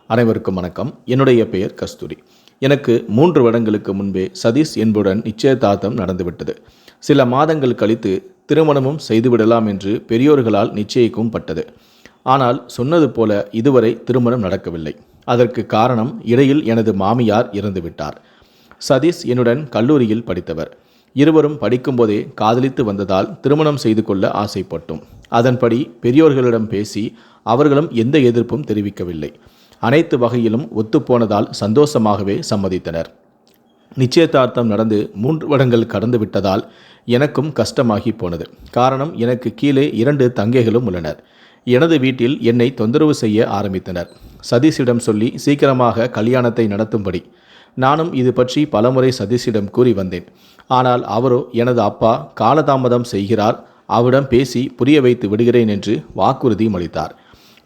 அனைவருக்கும் வணக்கம். என்னுடைய பெயர் கஸ்தூரி. எனக்கு 3 வருடங்களுக்கு முன்பே சதீஷ் என்புடன் நிச்சயதார்த்தம் நடந்துவிட்டது. சில மாதங்கள் கழித்து திருமணமும் செய்துவிடலாம் என்று பெரியோர்களால் நிச்சயிக்கவும் பட்டது. ஆனால் சொன்னது போல இதுவரை திருமணம் நடக்கவில்லை. அதற்கு காரணம், இடையில் எனது மாமியார் இறந்துவிட்டார். சதீஷ் என்னுடன் கல்லூரியில் படித்தவர். இருவரும் படிக்கும்போதே காதலித்து வந்ததால் திருமணம் செய்து கொள்ள ஆசைப்பட்டோம். அதன்படி பெரியோர்களிடம் பேசி அவர்களும் எந்த எதிர்ப்பும் தெரிவிக்கவில்லை. அனைத்து வகையிலும் ஒத்துப்போனதால் சந்தோஷமாகவே சம்மதித்தனர். நிச்சயதார்த்தம் நடந்து 3 வருடங்கள் கடந்து விட்டதால் எனக்கும் கஷ்டமாகி போனது. காரணம், எனக்கு கீழே 2 தங்கைகளும் உள்ளனர். எனது வீட்டில் என்னை தொந்தரவு செய்ய ஆரம்பித்தனர். சதீஷிடம் சொல்லி சீக்கிரமாக கல்யாணத்தை நடத்தும்படி. நானும் இது பற்றி பலமுறை சதீஷிடம் கூறி வந்தேன். ஆனால் அவரோ, எனது அப்பா காலதாமதம் செய்கிறார், அவரிடம் பேசி புரிய வைத்து விடுகிறேன் என்று வாக்குறுதியும் அளித்தார்.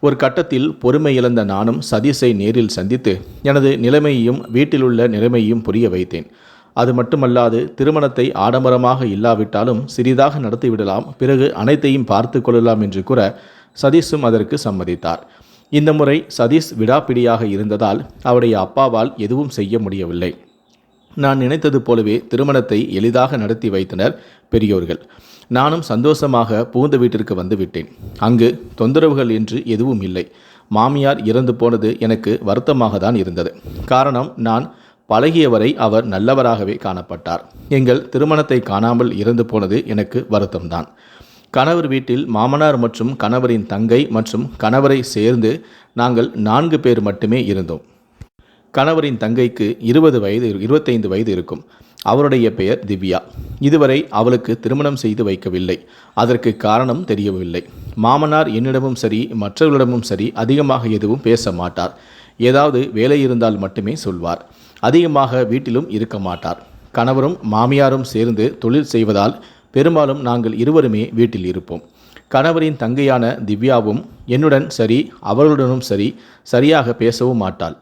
ஒரு கட்டத்தில் பொறுமை இழந்த நானும் சதீஷை நேரில் சந்தித்து எனது நிலைமையையும் வீட்டிலுள்ள நிலைமையையும் புரிய வைத்தேன். அது மட்டுமல்லாது, திருமணத்தை ஆடம்பரமாக இல்லாவிட்டாலும் சிறிதாக நடத்திவிடலாம், பிறகு அனைத்தையும் பார்த்து கொள்ளலாம் என்று கூற சதீஷும் அதற்கு சம்மதித்தார். இந்த முறை சதீஷ் விடாப்பிடியாக இருந்ததால் அவருடைய அப்பாவால் எதுவும் செய்ய முடியவில்லை. நான் நினைத்தது போலவே திருமணத்தை எளிதாக நடத்தி வைத்தனர் பெரியோர்கள். நானும் சந்தோஷமாக புகுந்த வீட்டிற்கு வந்து விட்டேன். அங்கு தொந்தரவுகள் என்று எதுவும் இல்லை. மாமியார் இறந்து போனது எனக்கு வருத்தமாக தான் இருந்தது. காரணம், நான் பழகியவரை அவர் நல்லவராகவே காணப்பட்டார். எங்கள் திருமணத்தை காணாமல் இறந்து போனது எனக்கு வருத்தம்தான். கணவர் வீட்டில் மாமனார் மற்றும் கணவரின் தங்கை மற்றும் கணவரை சேர்ந்து நாங்கள் 4 பேர் மட்டுமே இருந்தோம். கணவரின் தங்கைக்கு 25 வயது இருக்கும். அவருடைய பெயர் திவ்யா. இதுவரை அவளுக்கு திருமணம் செய்து வைக்கவில்லை. அதற்கு காரணம் தெரியவில்லை. மாமனார் என்னிடமும் சரி மற்றவர்களிடமும் சரி அதிகமாக எதுவும் பேச மாட்டார். ஏதாவது வேலை இருந்தால் மட்டுமே சொல்வார். அதிகமாக வீட்டிலும் இருக்க மாட்டார். கணவரும் மாமியாரும் சேர்ந்து தொழில் செய்வதால் பெரும்பாலும் நாங்கள் இருவருமே வீட்டில் இருப்போம். கணவரின் தங்கையான திவ்யாவும் என்னுடன் சரி அவர்களுடனும் சரியாக பேசவும் மாட்டாள்.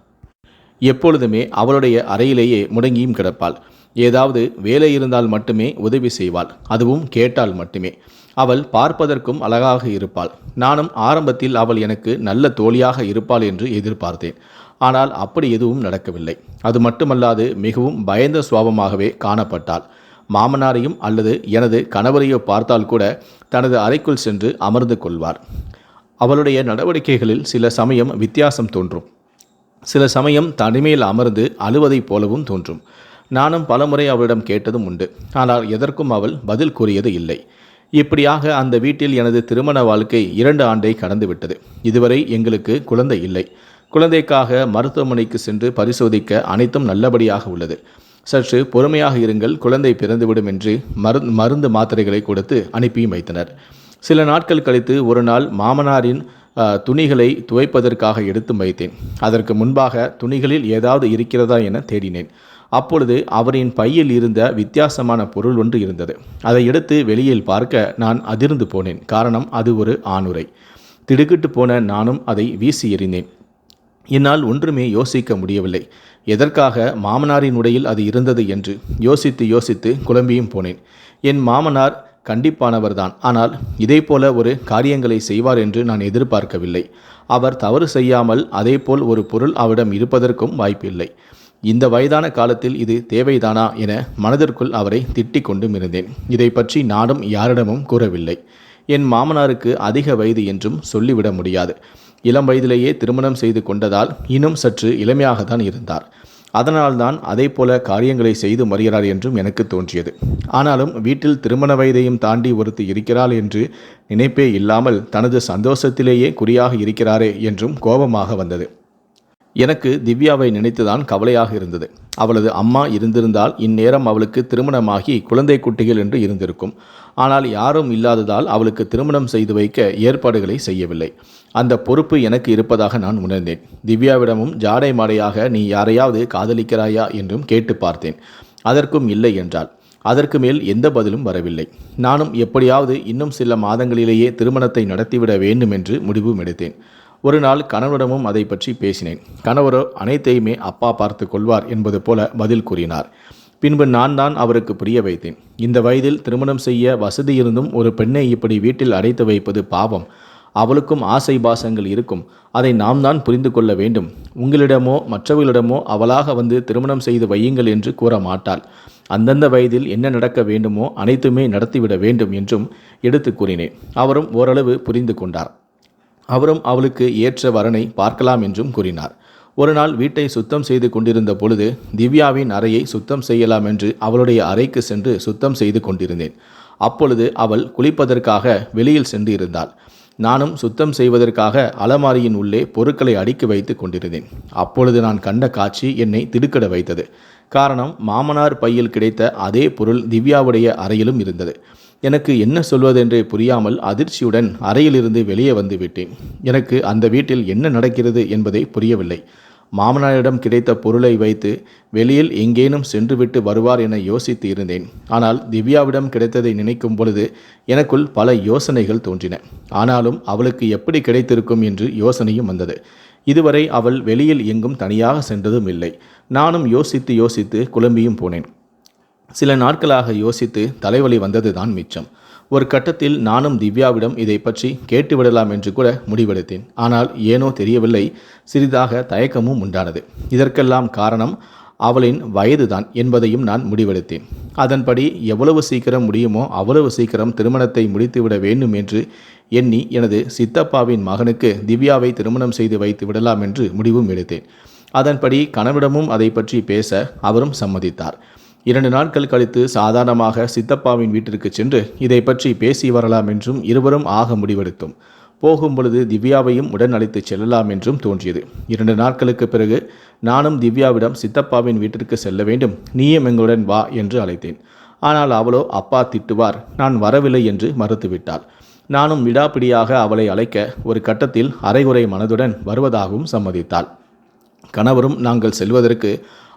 எப்பொழுதுமே அவளுடைய அறையிலேயே முடங்கியும் கிடப்பாள். ஏதாவது வேலை இருந்தால் மட்டுமே உதவி செய்வாள். அதுவும் கேட்டால் மட்டுமே. அவள் பார்ப்பதற்கும் அழகாக இருப்பாள். நானும் ஆரம்பத்தில் அவள் எனக்கு நல்ல தோழியாக இருப்பாள் என்று எதிர்பார்த்தேன். ஆனால் அப்படி எதுவும் நடக்கவில்லை. அது மட்டுமல்லாது மிகவும் பயந்த சுபாவமாகவே காணப்பட்டாள். மாமனாரையும் அல்லது எனது கணவரையோ பார்த்தால் கூட தனது அறைக்குள் சென்று அமர்ந்து கொள்வார். அவளுடைய நடவடிக்கைகளில் சில சமயம் வித்தியாசம் தோன்றும். சில சமயம் தனிமையில் அமர்ந்து அழுவதைப் போலவும் தோன்றும். நானும் பலமுறை அவளிடம் கேட்டதும் உண்டு. ஆனால் எதற்கும் அவள் பதில் கூறியது இல்லை. இப்படியாக அந்த வீட்டில் எனது திருமண வாழ்க்கை 2 ஆண்டை கடந்து விட்டது. இதுவரை எங்களுக்கு குழந்தை இல்லை. குழந்தைக்காக மருத்துவமனைக்கு சென்று பரிசோதிக்க அனைத்தும் நல்லபடியாக உள்ளது. சற்று பொறுமையாக இருங்கள், குழந்தை பிறந்துவிடும் என்று மருந்து மாத்திரைகளை கொடுத்து அனுப்பியும் வைத்தனர். சில நாட்கள் கழித்து ஒரு நாள் மாமனாரின் துணிகளை துவைப்பதற்காக எடுத்து வைத்தேன். அதற்கு முன்பாக துணிகளில் ஏதாவது இருக்கிறதா என தேடினேன். அப்பொழுது அவரின் பையில் இருந்த வித்தியாசமான பொருள் ஒன்று இருந்தது. அதை எடுத்து வெளியில் பார்க்க நான் அதிர்ந்து போனேன். காரணம், அது ஒரு ஆணுரை. திடுக்கிட்டு போன நானும் அதை வீசி எறிந்தேன். என்னால் ஒன்றுமே யோசிக்க முடியவில்லை. எதற்காக மாமனாரின் உடையில் அது இருந்தது என்று யோசித்து குழம்பியும் போனேன். என் மாமனார் கண்டிப்பானவர்தான். ஆனால் இதேபோல ஒரு காரியங்களை செய்வார் என்று நான் எதிர்பார்க்கவில்லை. அவர் தவறு செய்யாமல் அதேபோல் ஒரு பொருள் அவரிடம் இருப்பதற்கும் வாய்ப்பில்லை. இந்த வயதான காலத்தில் இது தேவைதானா என மனதிற்குள் அவரை திட்டிக் கொண்டும் இருந்தேன். இதை பற்றி நானும் யாரிடமும் கூறவில்லை. என் மாமனாருக்கு அதிக வயது என்றும் சொல்லிவிட முடியாது. இளம் வயதிலேயே திருமணம் செய்து கொண்டதால் இன்னும் சற்று இளமையாகத்தான் இருந்தார். அதனால்தான் அதே போல காரியங்களை செய்து வருகிறார் என்றும் எனக்கு தோன்றியது. ஆனாலும் வீட்டில் திருமண வயதையும் தாண்டி ஒருத்தி இருக்கிறாள் என்று நினைப்பே இல்லாமல் தனது சந்தோஷத்திலேயே குறியாக இருக்கிறாரே என்றும் கோபமாக வந்தது. எனக்கு திவ்யாவை நினைத்துதான் கவலையாக இருந்தது. அவளது அம்மா இருந்திருந்தால் இந்நேரம் அவளுக்கு திருமணமாகி குழந்தை குட்டிகள் என்று இருந்திருக்கும். ஆனால் யாரும் இல்லாததால் அவளுக்கு திருமணம் செய்து வைக்க ஏற்பாடுகளை செய்யவில்லை. அந்த பொறுப்பு எனக்கு இருப்பதாக நான் உணர்ந்தேன். திவ்யாவிடமும் ஜாடை மாடையாக நீ யாரையாவது காதலிக்கிறாயா என்றும் கேட்டு பார்த்தேன். அதற்கும் இல்லை என்றாள். அதற்கு மேல் எந்த பதிலும் வரவில்லை. நானும் எப்படியாவது இன்னும் சில மாதங்களிலேயே திருமணத்தை நடத்திவிட வேண்டும் என்று முடிவும் எடுத்தேன். ஒரு நாள் கணவரிடமும் அதை பற்றி பேசினேன். கணவரோ அனைத்தையுமே அப்பா பார்த்து கொள்வார் என்பது போல பதில் கூறினார். பின்பு நான் தான் அவருக்கு புரிய வைத்தேன். இந்த வயதில் திருமணம் செய்ய வசதி இருந்தும் ஒரு பெண்ணை இப்படி வீட்டில் அடைத்து வைப்பது பாவம். அவளுக்கும் ஆசை பாசங்கள் இருக்கும். அதை நாம் தான் புரிந்து கொள்ள வேண்டும். உங்களிடமோ மற்றவர்களிடமோ அவளாக வந்து திருமணம் செய்து வையுங்கள் என்று கூற மாட்டாள். அந்தந்த வயதில் என்ன நடக்க வேண்டுமோ அனைத்துமே நடத்திவிட வேண்டும் என்றும் எடுத்து கூறினேன். அவரும் ஓரளவு புரிந்து கொண்டார். அவரும் அவளுக்கு ஏற்ற வரனை பார்க்கலாம் என்றும் கூறினார். ஒரு நாள் வீட்டை சுத்தம் செய்து கொண்டிருந்த பொழுது திவ்யாவின் அறையை சுத்தம் செய்யலாம் என்று அவளுடைய அறைக்கு சென்று சுத்தம் செய்து கொண்டிருந்தேன். அப்பொழுது அவள் குளிப்பதற்காக வெளியில் சென்று இருந்தாள். நானும் சுத்தம் செய்வதற்காக அலமாரியின் உள்ளே பொருட்களை அடுக்கி வைத்து கொண்டிருந்தேன். அப்பொழுது நான் கண்ட காட்சி என்னை திடுக்கிட வைத்தது. காரணம், மாமனார் பையில் கிடைத்த அதே பொருள் திவ்யாவுடைய அறையிலும் இருந்தது. எனக்கு என்ன சொல்வதென்றே புரியாமல் அதிர்ச்சியுடன் அறையிலிருந்து வெளியே வந்து விட்டேன். எனக்கு அந்த வீட்டில் என்ன நடக்கிறது என்பதை புரியவில்லை. மாமனாரிடம் கிடைத்த பொருளை வைத்து வெளியில் எங்கேனும் சென்றுவிட்டு வருவார் என யோசித்து இருந்தேன். ஆனால் திவ்யாவிடம் கிடைத்ததை நினைக்கும் பொழுது எனக்குள் பல யோசனைகள் தோன்றின. ஆனாலும் அவளுக்கு எப்படி கிடைத்திருக்கும் என்று யோசனையும் வந்தது. இதுவரை அவள் வெளியில் எங்கும் தனியாக சென்றதும் இல்லை. நானும் யோசித்து யோசித்து குழம்பியும் போனேன். சில நாட்களாக யோசித்து தலைவலி வந்ததுதான் மிச்சம். ஒரு கட்டத்தில் நானும் திவ்யாவிடம் இதை பற்றி கேட்டுவிடலாம் என்று கூட முடிவெடுத்தேன். ஆனால் ஏனோ தெரியவில்லை, சிறிதாக தயக்கமும் உண்டானது. இதற்கெல்லாம் காரணம் அவளின் வயதுதான் என்பதையும் நான் முடிவெடுத்தேன். அதன்படி எவ்வளவு சீக்கிரம் முடியுமோ அவ்வளவு சீக்கிரம் திருமணத்தை முடித்துவிட வேண்டும் என்று எண்ணி எனது சித்தப்பாவின் மகனுக்கு திவ்யாவை திருமணம் செய்து வைத்து விடலாம் என்று முடிவும் எடுத்தேன். அதன்படி கணவரிடமும் அதை பற்றி பேச அவரும் சம்மதித்தார். 2 நாட்கள் கழித்து சாதாரணமாக சித்தப்பாவின் வீட்டிற்கு சென்று இதை பற்றி பேசி வரலாம் என்றும் இருவரும் ஆக முடிவெடுத்தோம். போகும் பொழுது திவ்யாவையும் உடன் அழைத்து செல்லலாம் என்றும் தோன்றியது. 2 நாட்களுக்கு பிறகு நானும் திவ்யாவிடம் சித்தப்பாவின் வீட்டிற்கு செல்ல வேண்டும், நீயும் எங்களுடன் வா என்று அழைத்தேன். ஆனால் அவளோ அப்பா திட்டுவார், நான் வரவில்லை என்று மறுத்துவிட்டாள். நானும் விடாப்பிடியாக அவளை அழைக்க ஒரு கட்டத்தில் அரைகுறை மனதுடன் வருவதாகவும் சம்மதித்தாள். கணவரும் நாங்கள் செல்வதற்கு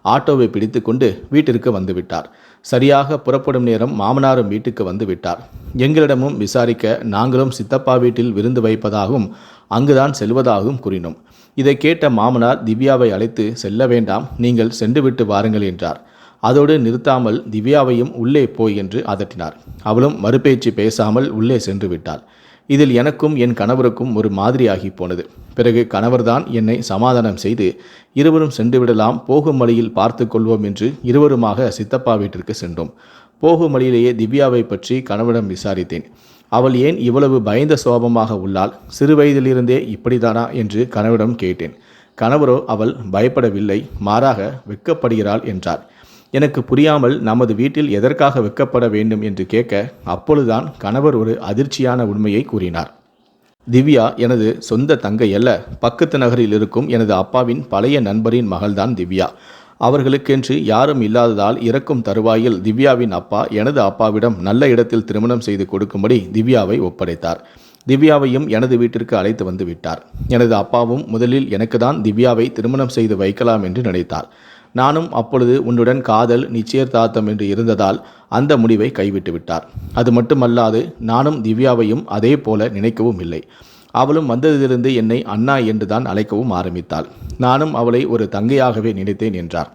ஆட்டோவை பிடித்து கொண்டு வீட்டிற்கு வந்துவிட்டார். சரியாக புறப்படும் நேரம் மாமனாரும் வீட்டுக்கு வந்து விட்டார். எங்களிடமும் விசாரிக்க நாங்களும் சித்தப்பா வீட்டில் விருந்து வைப்பதாகவும் அங்குதான் செல்வதாகவும் கூறினோம். இதை கேட்ட மாமனார் திவ்யாவை அழைத்து செல்ல வேண்டாம், நீங்கள் சென்றுவிட்டு வாருங்கள் என்றார். அதோடு நிறுத்தாமல் திவ்யாவையும் உள்ளே போய் என்று அதட்டினார். அவளும் மறுபேச்சு பேசாமல் உள்ளே சென்று விட்டாள். இதில் எனக்கும் என் கணவருக்கும் ஒரு மாதிரியாகி போனது. பிறகு கணவர்தான் என்னை சமாதானம் செய்து இருவரும் சென்று விடலாம், போகும் வழியில் பார்த்து கொள்வோம் என்று இருவருமாக சித்தப்பா வீட்டிற்கு சென்றோம். போகும் வழியிலேயே திவ்யாவை பற்றி கணவரிடம் விசாரித்தேன். அவள் ஏன் இவ்வளவு பயந்த சோபமாக உள்ளாள், சிறு வயதிலிருந்தே இப்படிதானா என்று கணவரிடம் கேட்டேன். கணவரோ அவள் பயப்படவில்லை, மாறாக வெட்கப்படுகிறாள் என்றார். எனக்கு புரியாமல் நமது வீட்டில் எதற்காக வெட்கப்பட வேண்டும் என்று கேட்க அப்பொழுதுதான் கணவர் ஒரு அதிர்ச்சியான உண்மையை கூறினார். திவ்யா எனது சொந்த தங்கை அல்ல, பக்கத்து நகரில் இருக்கும் எனது அப்பாவின் பழைய நண்பரின் மகள்தான் திவ்யா. அவர்களுக்கென்று யாரும் இல்லாததால் இறக்கும் தருவாயில் திவ்யாவின் அப்பா எனது அப்பாவிடம் நல்ல இடத்தில் திருமணம் செய்து கொடுக்கும்படி திவ்யாவை ஒப்படைத்தார். திவ்யாவையும் எனது வீட்டிற்கு அழைத்து வந்து விட்டார். எனது அப்பாவும் முதலில் எனக்கு தான் திவ்யாவை திருமணம் செய்து வைக்கலாம் என்று நினைத்தார். நானும் அப்பொழுது உன்னுடன் காதல் நிச்சயதார்த்தம் என்று இருந்ததால் அந்த முடிவை கைவிட்டு விட்டார். அது மட்டுமல்லாது நானும் திவ்யாவையும் அதே போல நினைக்கவும் இல்லை. அவளும் வந்ததிலிருந்து என்னை அண்ணா என்றுதான் அழைக்கவும் ஆரம்பித்தாள். நானும் அவளை ஒரு தங்கையாகவே நினைத்தேன் என்றார்.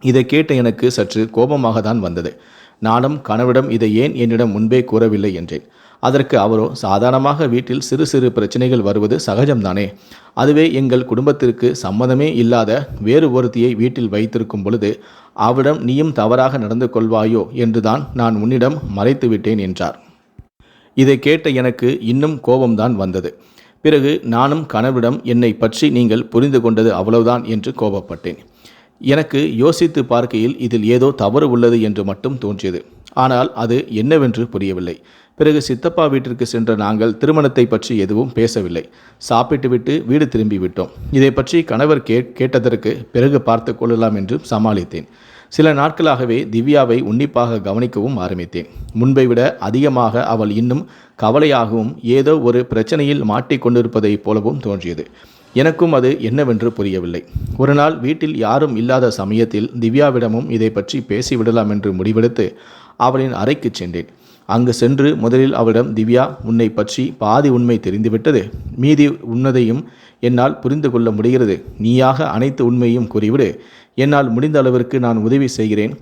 இதை கேட்ட எனக்கு சற்று கோபமாக தான் வந்தது. நானும் கணவரிடம் இதை ஏன் என்னிடம் முன்பே கூறவில்லை என்றேன். அதற்கு அவரோ, சாதாரணமாக வீட்டில் சிறு சிறு பிரச்சனைகள் வருவது சகஜம்தானே, அதுவே எங்கள் குடும்பத்திற்கு சம்மதமே இல்லாத வேறு ஒருத்தியை வீட்டில் வைத்திருக்கும் பொழுது அவளிடம் நீயும் தவறாக நடந்து கொள்வாயோ என்றுதான் நான் உன்னிடம் மறைத்து விட்டேன் என்றார். இதை கேட்ட எனக்கு இன்னும் கோபம்தான் வந்தது. பிறகு நானும் கணவரிடம் என்னை பற்றி நீங்கள் புரிந்து கொண்டது அவ்வளவுதான் என்று கோபப்பட்டேன். எனக்கு யோசித்து பார்க்கையில் இதில் ஏதோ தவறு உள்ளது என்று மட்டும் தோன்றியது. ஆனால் அது என்னவென்று புரியவில்லை. பிறகு சித்தப்பா வீட்டிற்கு சென்ற நாங்கள் திருமணத்தை பற்றி எதுவும் பேசவில்லை. சாப்பிட்டுவிட்டு வீடு திரும்பி விட்டோம். இதை பற்றி கணவர் கேட்டதற்கு பிறகு பார்த்து கொள்ளலாம் என்று சமாளித்தேன். சில நாட்களாகவே திவ்யாவை உன்னிப்பாக கவனிக்கவும் ஆரம்பித்தேன். முன்பை விட அதிகமாக அவள் இன்னும் கவலையாகவும் ஏதோ ஒரு பிரச்சனையில் மாட்டிக்கொண்டிருப்பதைப் போலவும் தோன்றியது. எனக்கும் அது என்னவென்று புரியவில்லை. ஒரு நாள் வீட்டில் யாரும் இல்லாத சமயத்தில் திவ்யாவிடமும் இதை பற்றி பேசிவிடலாம் என்று முடிவெடுத்து அவளின் அறைக்கு சென்றேன். அங்கு சென்று முதலில் அவளிடம், திவ்யா, உன்னை பற்றி பாதி உண்மை தெரிந்துவிட்டது, மீதி உன்னதையும் என்னால் புரிந்து கொள்ள முடிகிறது. நீயாக அனைத்து உண்மையும் கூறிவிடு. என்னால் முடிந்த அளவிற்கு நான் உதவி செய்கிறேன்.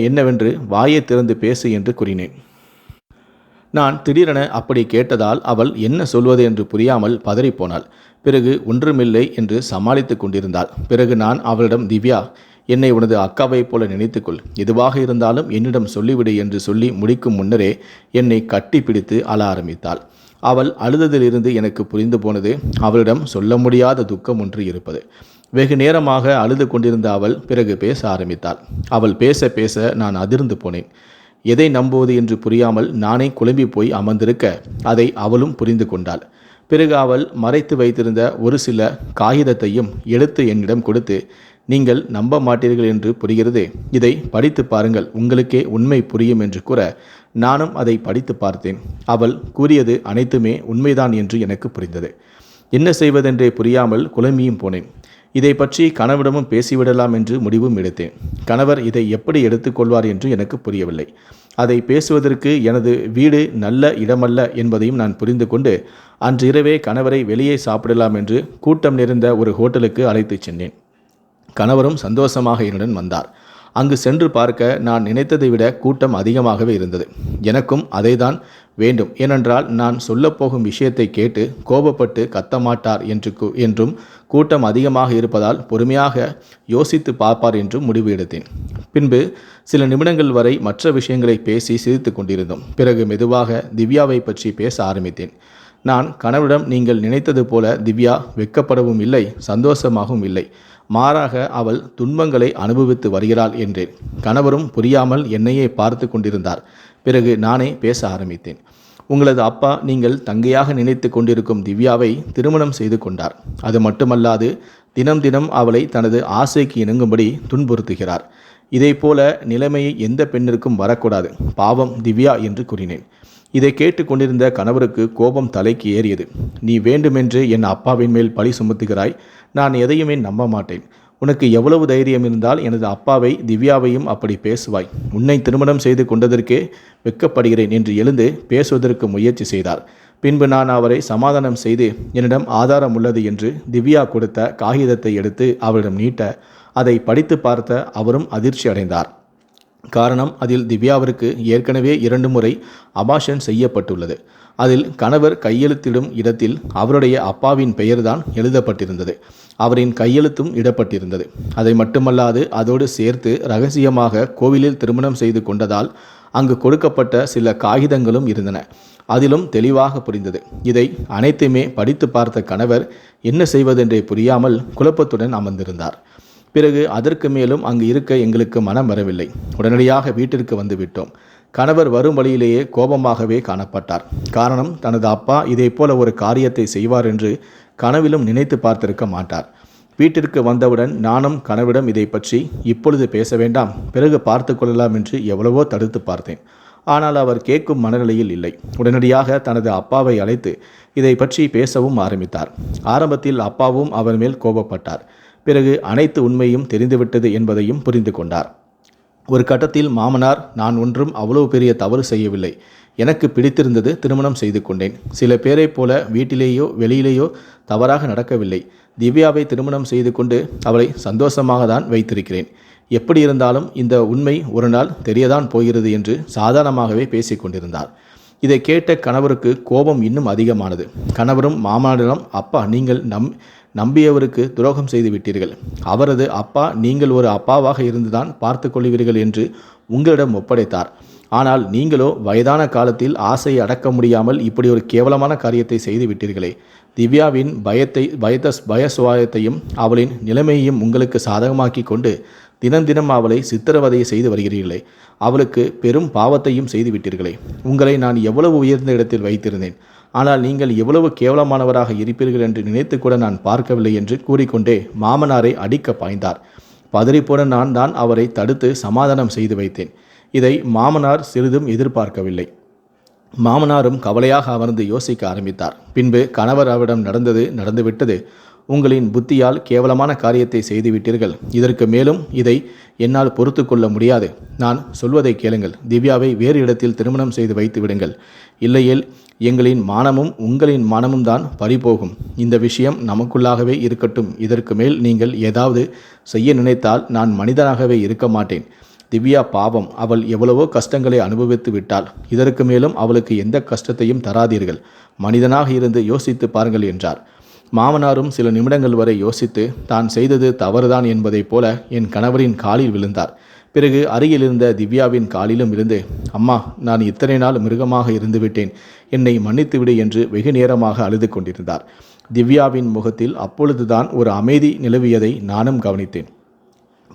என்னவென்று வாயை திறந்து பேசு என்று கூறினேன். நான் திடீரென அப்படி கேட்டதால் அவள் என்ன சொல்வது என்று புரியாமல் பதறிப்போனாள். பிறகு ஒன்றுமில்லை என்று சமாளித்து கொண்டிருந்தாள். பிறகு நான் அவளிடம், திவ்யா, என்னை உனது அக்காவைப் போல நினைத்துக்கொள், எதுவாக இருந்தாலும் என்னிடம் சொல்லிவிடு என்று சொல்லி முடிக்கும் முன்னரே என்னை கட்டி பிடித்து அழ ஆரம்பித்தாள். அவள் அழுததிலிருந்து எனக்கு புரிந்து போனது, அவளிடம் சொல்ல முடியாத துக்கம் ஒன்று இருப்பது. வெகு நேரமாக அழுது கொண்டிருந்த அவள் பிறகு பேச ஆரம்பித்தாள். அவள் பேச பேச நான் அதிர்ந்து போனேன். எதை நம்புவது என்று புரியாமல் நானே குழம்பி போய் அமர்ந்திருக்க அதை அவளும் புரிந்து கொண்டாள். பிறகு அவள் மறைத்து வைத்திருந்த ஒரு சில காகிதத்தையும் எடுத்து என்னிடம் கொடுத்து, நீங்கள் நம்ப மாட்டீர்கள் என்று புரிகிறது, இதை படித்து பாருங்கள், உங்களுக்கே உண்மை புரியும் என்று கூற நானும் அதை படித்து பார்த்தேன். அவள் கூறியது அனைத்துமே உண்மைதான் என்று எனக்கு புரிந்தது. என்ன செய்வதென்றே புரியாமல் குழம்பியும் போனேன். இதை பற்றி கணவரிடமும் பேசிவிடலாம் என்று முடிவும் எடுத்தேன். கணவர் இதை எப்படி எடுத்துக்கொள்வார் என்று எனக்கு புரியவில்லை. அதை பேசுவதற்கு எனது வீடு நல்ல இடமல்ல என்பதையும் நான் புரிந்து கொண்டு அன்றிரவே கணவரை வெளியே சாப்பிடலாம் என்று கூட்டம் நிறைந்த ஒரு ஹோட்டலுக்கு அழைத்துச் சென்றேன். கணவரும் சந்தோஷமாக என்னுடன் வந்தார். அங்கு சென்று பார்க்க நான் நினைத்ததை விட கூட்டம் அதிகமாகவே இருந்தது. எனக்கும் அதைதான் வேண்டும். ஏனென்றால் நான் சொல்லப்போகும் விஷயத்தை கேட்டு கோபப்பட்டு கத்தமாட்டார் என்றும் கூட்டம் அதிகமாக இருப்பதால் பொறுமையாக யோசித்து பார்ப்பார் என்றும் முடிவு எடுத்தேன். பின்பு சில நிமிடங்கள் வரை மற்ற விஷயங்களை பேசி சிரித்து கொண்டிருந்தோம். பிறகு மெதுவாக திவ்யாவை பற்றி பேச ஆரம்பித்தேன். நான் கணவரிடம், நீங்கள் நினைத்தது போல திவ்யா வெட்கப்படவும் இல்லை, சந்தோஷமாகவும் இல்லை, மாறாக அவள் துன்பங்களை அனுபவித்து வருகிறாள் என்றேன். கணவரும் புரியாமல் என்னையே பார்த்து கொண்டிருந்தார். பிறகு நானே பேச ஆரம்பித்தேன். உங்களது அப்பா நீங்கள் தங்கையாக நினைத்து கொண்டிருக்கும் திவ்யாவை திருமணம் செய்து கொண்டார். அது மட்டுமல்லாது தினம் தினம் அவளை தனது ஆசைக்கு இணங்கும்படி துன்புறுத்துகிறார். இதைப்போல நிலைமையை எந்த பெண்ணிற்கும் வரக்கூடாது, பாவம் திவ்யா என்று கூறினேன். இதை கேட்டு கொண்டிருந்த கணவருக்கு கோபம் தலைக்கு ஏறியது. நீ வேண்டுமென்று என் அப்பாவின் மேல் பழி சுமத்துகிறாய், நான் எதையுமே நம்ப மாட்டேன். உனக்கு எவ்வளவு தைரியம் இருந்தால் எனது அப்பாவை திவ்யாவையும் அப்படி பேசுவாய்? உன்னை திருமணம் செய்து கொண்டதற்கே வெட்கப்படுகிறேன் என்று எழுந்து பேசுவதற்கு முயற்சி செய்தார். பின்பு நான் அவரை சமாதானம் செய்து, என்னிடம் ஆதாரம் உள்ளது என்று திவ்யா கொடுத்த காகிதத்தை எடுத்து அவரிடம் நீட்ட அதை படித்து பார்த்த அவரும் அதிர்ச்சி அடைந்தார். காரணம், அதில் திவ்யாவிற்கு ஏற்கனவே 2 முறை அபார்ஷன் செய்யப்பட்டுள்ளது. அதில் கணவர் கையெழுத்திடும் இடத்தில் அவருடைய அப்பாவின் பெயர்தான் எழுதப்பட்டிருந்தது. அவரின் கையெழுத்தும் இடப்பட்டிருந்தது. அதை மட்டுமல்லாது அதோடு சேர்த்து இரகசியமாக கோவிலில் திருமணம் செய்து கொண்டதால் அங்கு கொடுக்கப்பட்ட சில காகிதங்களும் இருந்தன. அதிலும் தெளிவாக புரிந்தது. இதை அனைத்துமே படித்து பார்த்த கணவர் என்ன செய்வதென்றே புரியாமல் குழப்பத்துடன் அமர்ந்திருந்தார். பிறகு அதற்கு மேலும் அங்கு இருக்க எங்களுக்கு மனம் வரவில்லை. உடனடியாக வீட்டிற்கு வந்து விட்டோம். கணவர் வரும் வழியிலேயே கோபமாகவே காணப்பட்டார். காரணம், தனது அப்பா இதே போல ஒரு காரியத்தை செய்வார் என்று கனவிலும் நினைத்து பார்த்திருக்க மாட்டார். வீட்டிற்கு வந்தவுடன் நானும் கணவரிடம் இதை பற்றி இப்பொழுது பேச வேண்டாம், பிறகு பார்த்து கொள்ளலாம் என்று எவ்வளவோ தடுத்து பார்த்தேன். ஆனால் அவர் கேட்கும் மனநிலையில் இல்லை. உடனடியாக தனது அப்பாவை அழைத்து இதை பற்றி பேசவும் ஆரம்பித்தார். ஆரம்பத்தில் அப்பாவும் அவர் மேல் கோபப்பட்டார். பிறகு அனைத்து உண்மையும் தெரிந்துவிட்டது என்பதையும் புரிந்து கொண்டார். ஒரு கட்டத்தில் மாமனார், நான் ஒன்றும் அவ்வளவு பெரிய தவறு செய்யவில்லை, எனக்கு பிடித்திருந்தது, திருமணம் செய்து கொண்டேன். சில பேரை போல வீட்டிலேயோ வெளியிலேயோ தவறாக நடக்கவில்லை. திவ்யாவை திருமணம் செய்து கொண்டு அவளை சந்தோஷமாக தான் வைத்திருக்கிறேன். எப்படி இருந்தாலும் இந்த உண்மை ஒரு நாள் தெரியதான் போகிறது என்று சாதாரணமாகவே பேசி கொண்டிருந்தார். இதை கேட்ட கணவருக்கு கோபம் இன்னும் அதிகமானது. கணவரும் மாமனாரிடம், அப்பா, நீங்கள் நம்பியவருக்கு துரோகம் செய்து விட்டீர்கள். அவரது அப்பா நீங்கள் ஒரு அப்பாவாக இருந்துதான் பார்த்து கொள்வீர்கள் என்று உங்களிடம் ஒப்படைத்தார். ஆனால் நீங்களோ வயதான காலத்தில் ஆசையை அடக்க முடியாமல் இப்படி ஒரு கேவலமான காரியத்தை செய்து விட்டீர்களே. திவ்யாவின் பயசுவாயத்தையும் அவளின் நிலைமையையும் உங்களுக்கு சாதகமாக்கி கொண்டு தினம் தினம் அவளை சித்திரவதை செய்து வருகிறீர்களே. அவளுக்கு பெரும் பாவத்தையும் செய்து விட்டீர்களே. உங்களை நான் எவ்வளவு உயர்ந்த இடத்தில் வைத்திருந்தேன், ஆனால் நீங்கள் எவ்வளவு கேவலமானவராக இருப்பீர்கள் என்று நினைத்து கூட நான் பார்க்கவில்லை என்று கூறிக்கொண்டே மாமனாரை அடிக்க பாய்ந்தார். பதறிப்போன நான் தான் அவரை தடுத்து சமாதானம் செய்து வைத்தேன். இதை மாமனார் சிறிதும் எதிர்பார்க்கவில்லை. மாமனாரும் கவலையாக அமர்ந்து யோசிக்க ஆரம்பித்தார். பின்பு கணவர் அவரிடம், நடந்துவிட்டது, உங்களின் புத்தியால் கேவலமான காரியத்தை செய்துவிட்டீர்கள். இதற்கு மேலும் இதை என்னால் பொறுத்து கொள்ள முடியாது. நான் சொல்வதை கேளுங்கள். திவ்யாவை வேறு இடத்தில் திருமணம் செய்து வைத்து விடுங்கள். இல்லையேல் எங்களின் மானமும் உங்களின் மானமும் தான் பறிபோகும். இந்த விஷயம் நமக்குள்ளாகவே இருக்கட்டும். இதற்கு மேல் நீங்கள் ஏதாவது செய்ய நினைத்தால் நான் மனிதனாகவே இருக்க மாட்டேன். திவ்யா பாவம், அவள் எவ்வளவோ கஷ்டங்களை அனுபவித்து விட்டாள். இதற்கு மேலும் அவளுக்கு எந்த கஷ்டத்தையும் தராதீர்கள். மனிதனாக இருந்து யோசித்து பாருங்கள் என்றார். மாமனாரும் சில நிமிடங்கள் வரை யோசித்து தான் செய்தது தவறுதான் என்பதைப் போல என் கணவரின் காலில் விழுந்தார். பிறகு அருகில் இருந்த திவ்யாவின் காலிலும் இருந்து, அம்மா, நான் இத்தனை நாள் மிருகமாக இருந்துவிட்டேன், என்னை மன்னித்துவிடு என்று வெகு நேரமாக அழுது கொண்டிருந்தார். திவ்யாவின் முகத்தில் அப்பொழுதுதான் ஒரு அமைதி நிலவியதை நானும் கவனித்தேன்.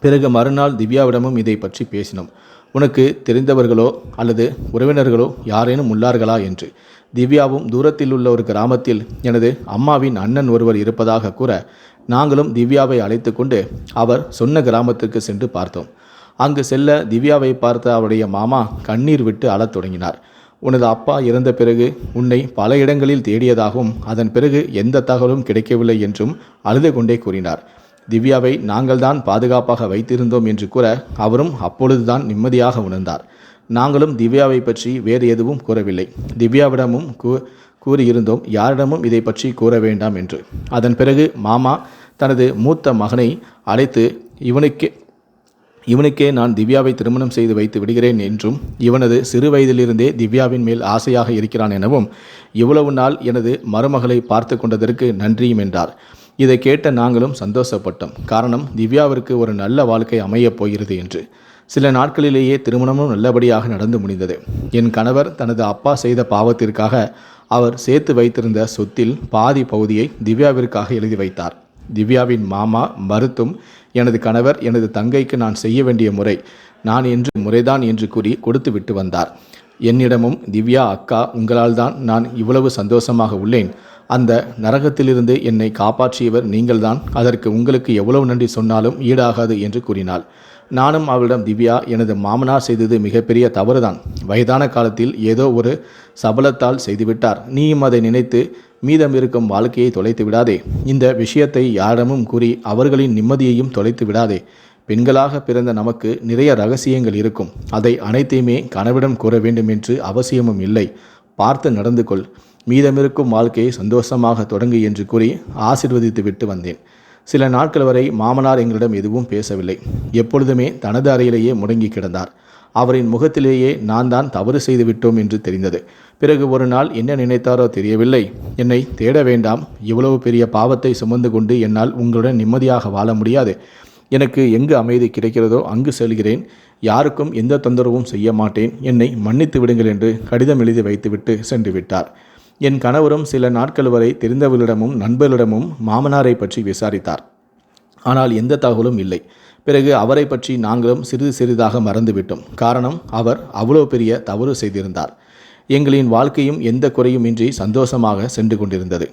பிறகு மறுநாள் திவ்யாவிடமும் இதை பற்றி பேசினோம். உனக்கு தெரிந்தவர்களோ அல்லது உறவினர்களோ யாரேனும் உள்ளார்களா என்று. திவ்யாவும் தூரத்தில் உள்ள ஒரு கிராமத்தில் எனது அம்மாவின் அண்ணன் ஒருவர் இருப்பதாக கூற, நாங்களும் திவ்யாவை அழைத்து கொண்டு அவர் சொன்ன கிராமத்திற்கு சென்று பார்த்தோம். அங்கு செல்ல திவ்யாவை பார்த்த அவருடைய மாமா கண்ணீர் விட்டு அழத் தொடங்கினார். உனது அப்பா இறந்த பிறகு உன்னை பல இடங்களில் தேடியதாகவும் அதன் பிறகு எந்த தகவலும் கிடைக்கவில்லை என்றும் அழுது கொண்டே கூறினார். திவ்யாவை நாங்கள் தான் பாதுகாப்பாக வைத்திருந்தோம் என்று கூற அவரும் அப்பொழுதுதான் நிம்மதியாக உணர்ந்தார். நாங்களும் திவ்யாவை பற்றி வேறு எதுவும் கூறவில்லை. திவ்யாவிடமும் கூறியிருந்தோம், யாரிடமும் இதை பற்றி கூற வேண்டாம் என்று. அதன் பிறகு மாமா தனது மூத்த மகனை அழைத்து இவனுக்கே நான் திவ்யாவை திருமணம் செய்து வைத்து விடுகிறேன் என்றும், இவனது சிறு வயதிலிருந்தே திவ்யாவின் மேல் ஆசையாக இருக்கிறான் எனவும், இவ்வளவு நாள் எனது மருமகளை பார்த்து கொண்டதற்கு நன்றியும் என்றார். இதை கேட்ட நாங்களும் சந்தோஷப்பட்டோம். காரணம், திவ்யாவிற்கு ஒரு நல்ல வாழ்க்கை அமையப் போகிறது என்று. சில நாட்களிலேயே திருமணமும் நல்லபடியாக நடந்து முடிந்தது. என் கணவர் தனது அப்பா செய்த பாவத்திற்காக அவர் சேர்த்து வைத்திருந்த சொத்தில் பாதி பகுதியை திவ்யாவிற்காக எழுதி வைத்தார். திவ்யாவின் மாமா மறுத்தும், எனது கணவர் எனது தங்கைக்கு நான் செய்ய வேண்டிய முறைதான் என்று கூறி கொடுத்து விட்டு வந்தார். என்னிடமும், திவ்யா அக்கா, உங்களால் தான் நான் இவ்வளவு சந்தோஷமாக உள்ளேன். அந்த நரகத்திலிருந்து என்னை காப்பாற்றியவர் நீங்கள்தான். அதற்கு உங்களுக்கு எவ்வளவு நன்றி சொன்னாலும் ஈடாகாது என்று கூறினாள். நானும் அவளிடம், திவ்யா, எனது மாமனார் செய்தது மிகப்பெரிய தவறுதான். வயதான காலத்தில் ஏதோ ஒரு சபலத்தால் செய்துவிட்டார். நீயும் அதை நினைத்து மீதம் இருக்கும் வாழ்க்கையை தொலைத்து விடாதே. இந்த விஷயத்தை யாரிடமும் கூறி அவர்களின் நிம்மதியையும் தொலைத்து விடாதே. பெண்களாக பிறந்த நமக்கு நிறைய ரகசியங்கள் இருக்கும். அதை அனைத்தையுமே கணவனிடம் கூற வேண்டும் என்று அவசியமும் இல்லை. பார்த்து நடந்து கொள். மீதமிருக்கும் வாழ்க்கையை சந்தோஷமாக தொடங்கு என்று கூறி ஆசீர்வதித்து விட்டு வந்தேன். சில நாட்கள் வரை மாமனார் எங்களிடம் எதுவும் பேசவில்லை. எப்பொழுதுமே தனது அறையிலேயே முடங்கி கிடந்தார். அவரின் முகத்திலேயே நான் தான் தவறு செய்து விட்டோம் என்று தெரிந்தது. பிறகு ஒரு நாள் என்ன நினைத்தாரோ தெரியவில்லை, என்னை தேட வேண்டாம், இவ்வளவு பெரிய பாவத்தை சுமந்து கொண்டு என்னால் உங்களுடன் நிம்மதியாக வாழ முடியாது. எனக்கு எங்கு அமைதி கிடைக்கிறதோ அங்கு செல்கிறேன். யாருக்கும் எந்த தொந்தரவும் செய்ய மாட்டேன். என்னை மன்னித்து விடுங்கள் என்று கடிதம் எழுதி வைத்துவிட்டு சென்று விட்டார். என் கணவரும் சில நாட்கள் வரை தெரிந்தவர்களிடமும் நண்பர்களிடமும் மாமனாரை பற்றி விசாரித்தார். ஆனால் எந்த தகவலும் இல்லை. பிறகு அவரை பற்றி நாங்களும் சிறிது சிறிதாக மறந்துவிட்டோம். காரணம், அவர் அவ்வளோ பெரிய தவறு செய்திருந்தார். எங்களின் வாழ்க்கையும் எந்த குறையுமின்றி சந்தோஷமாக சென்று கொண்டிருந்தது.